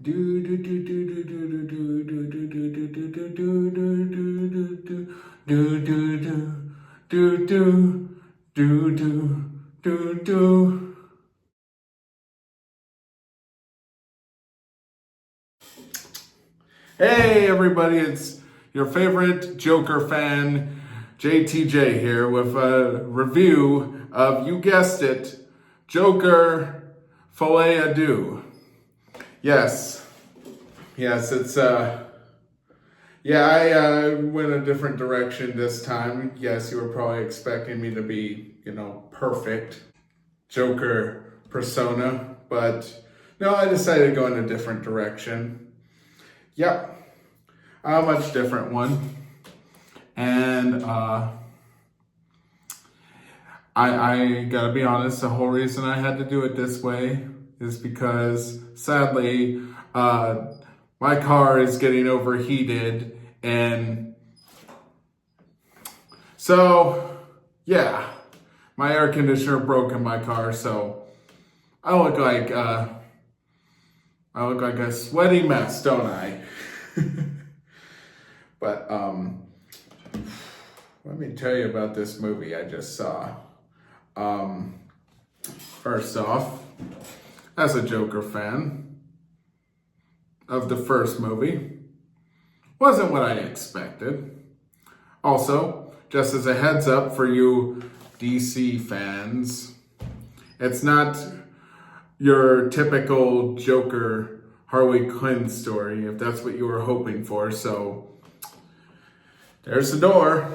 Do do do do do do do do do do do do do do do do do do do. Hey everybody, it's your favorite Joker fan, JTJ here with a review of, you guessed it, Joker FOLIE DEUX. Yes, it's I went a different direction this time. Yes, you were probably expecting me to be, perfect Joker persona, but no, I decided to go in a different direction. Yep, a much different one. And I gotta be honest, the whole reason I had to do it this way is because sadly, my car is getting overheated, and so yeah, my air conditioner broke in my car, so I look like a sweaty mess, don't I? But let me tell you about this movie I just saw. First off, as a Joker fan of the first movie, wasn't what I expected. Also, just as a heads up for you DC fans, it's not your typical Joker Harley Quinn story, if that's what you were hoping for. So there's the door,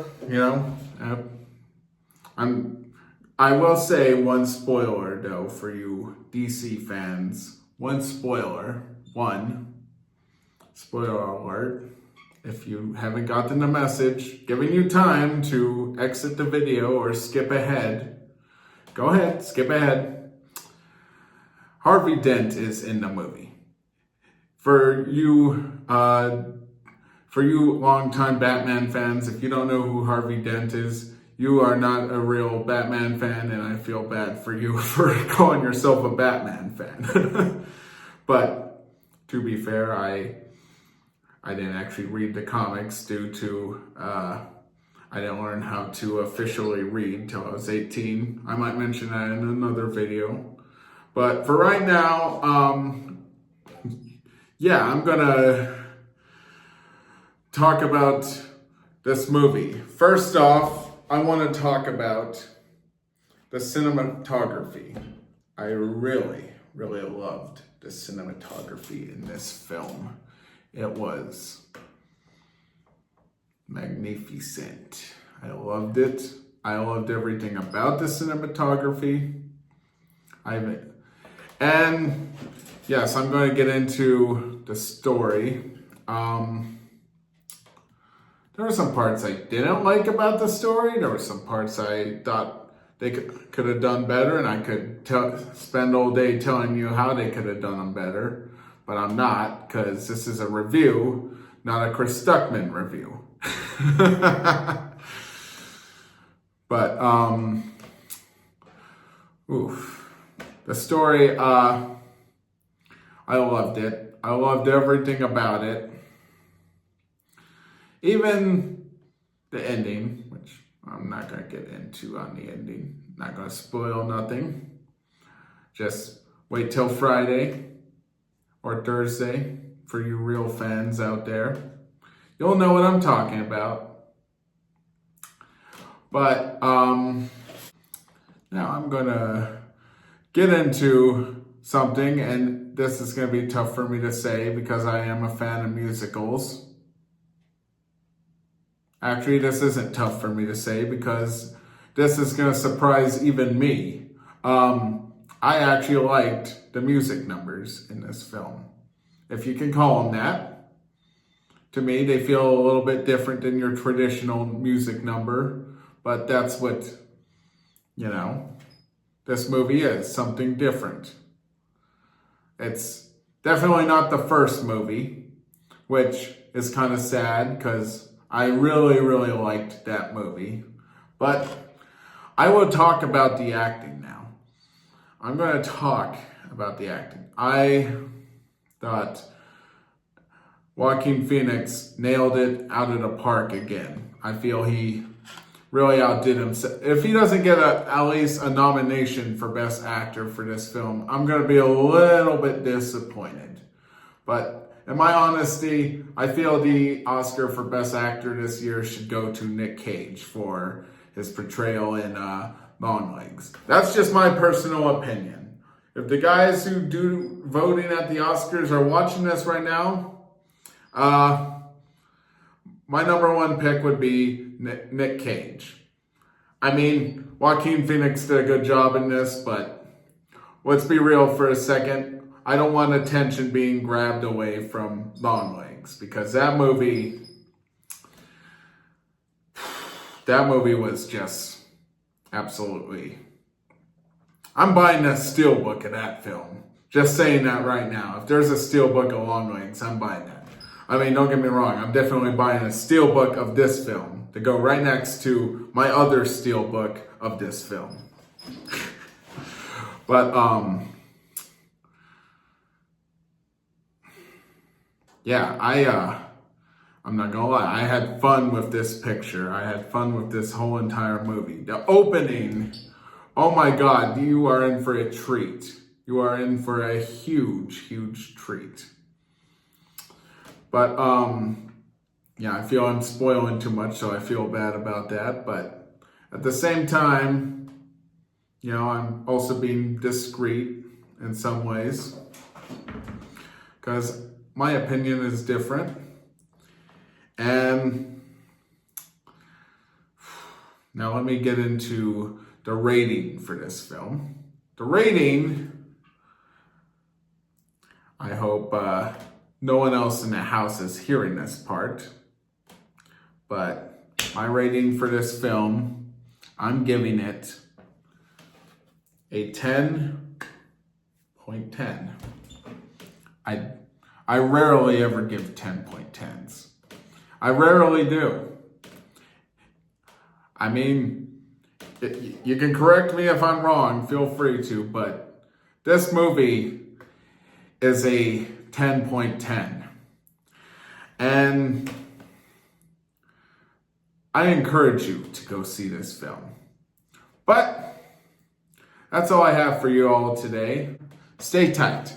I will say one spoiler though for you DC fans. One spoiler alert. If you haven't gotten the message, giving you time to exit the video or skip ahead. Go ahead, skip ahead. Harvey Dent is in the movie. For you longtime Batman fans, if you don't know who Harvey Dent is, you are not a real Batman fan, and I feel bad for you for calling yourself a Batman fan. But to be fair, I didn't actually read the comics due to I didn't learn how to officially read until I was 18. I might mention that in another video. But for right now, I'm gonna talk about this movie. First off, I want to talk about the cinematography. I really, really loved the cinematography in this film. It was magnificent. I loved it. I loved everything about the cinematography. And yes, I'm going to get into the story. There were some parts I didn't like about the story. There were some parts I thought they could have done better, and I could spend all day telling you how they could have done them better. But I'm not, because this is a review, not a Chris Stuckman review. But, the story, I loved it. I loved everything about it. Even the ending, which I'm not going to get into on the ending. Not going to spoil nothing. Just wait till Friday or Thursday for you real fans out there. You'll know what I'm talking about. But now I'm going to get into something, and this is going to be tough for me to say because I am a fan of musicals. Actually, this isn't tough for me to say because this is going to surprise even me. I actually liked the music numbers in this film, if you can call them that. To me, they feel a little bit different than your traditional music number, but that's what, this movie is, something different. It's definitely not the first movie, which is kind of sad because I really, really liked that movie. But I will talk about the acting now. I'm going to talk about the acting. I thought Joaquin Phoenix nailed it out of the park again. I feel he really outdid himself. If he doesn't get at least a nomination for Best Actor for this film, I'm going to be a little bit disappointed. But in my honesty, I feel the Oscar for Best Actor this year should go to Nick Cage for his portrayal in Longlegs. That's just my personal opinion. If the guys who do voting at the Oscars are watching this right now, my number one pick would be Nick Cage. I mean, Joaquin Phoenix did a good job in this, but let's be real for a second. I don't want attention being grabbed away from Longlegs, because that movie was just absolutely... I'm buying a steelbook of that film. Just saying that right now. If there's a steelbook of Longlegs, I'm buying that. I mean, don't get me wrong. I'm definitely buying a steelbook of this film to go right next to my other steelbook of this film. But, yeah, I'm not gonna lie. I had fun with this picture. I had fun with this whole entire movie. The opening, oh my God, you are in for a treat. You are in for a huge, huge treat. But, yeah, I feel I'm spoiling too much, so I feel bad about that. But at the same time, you know, I'm also being discreet in some ways, because my opinion is different. And now let me get into the rating for this film. The rating, I hope no one else in the house is hearing this part, but my rating for this film, I'm giving it a 10.10. I rarely ever give 10.10s. I rarely do. I mean, you can correct me if I'm wrong, feel free to, but this movie is a 10.10. And I encourage you to go see this film. But that's all I have for you all today. Stay tight.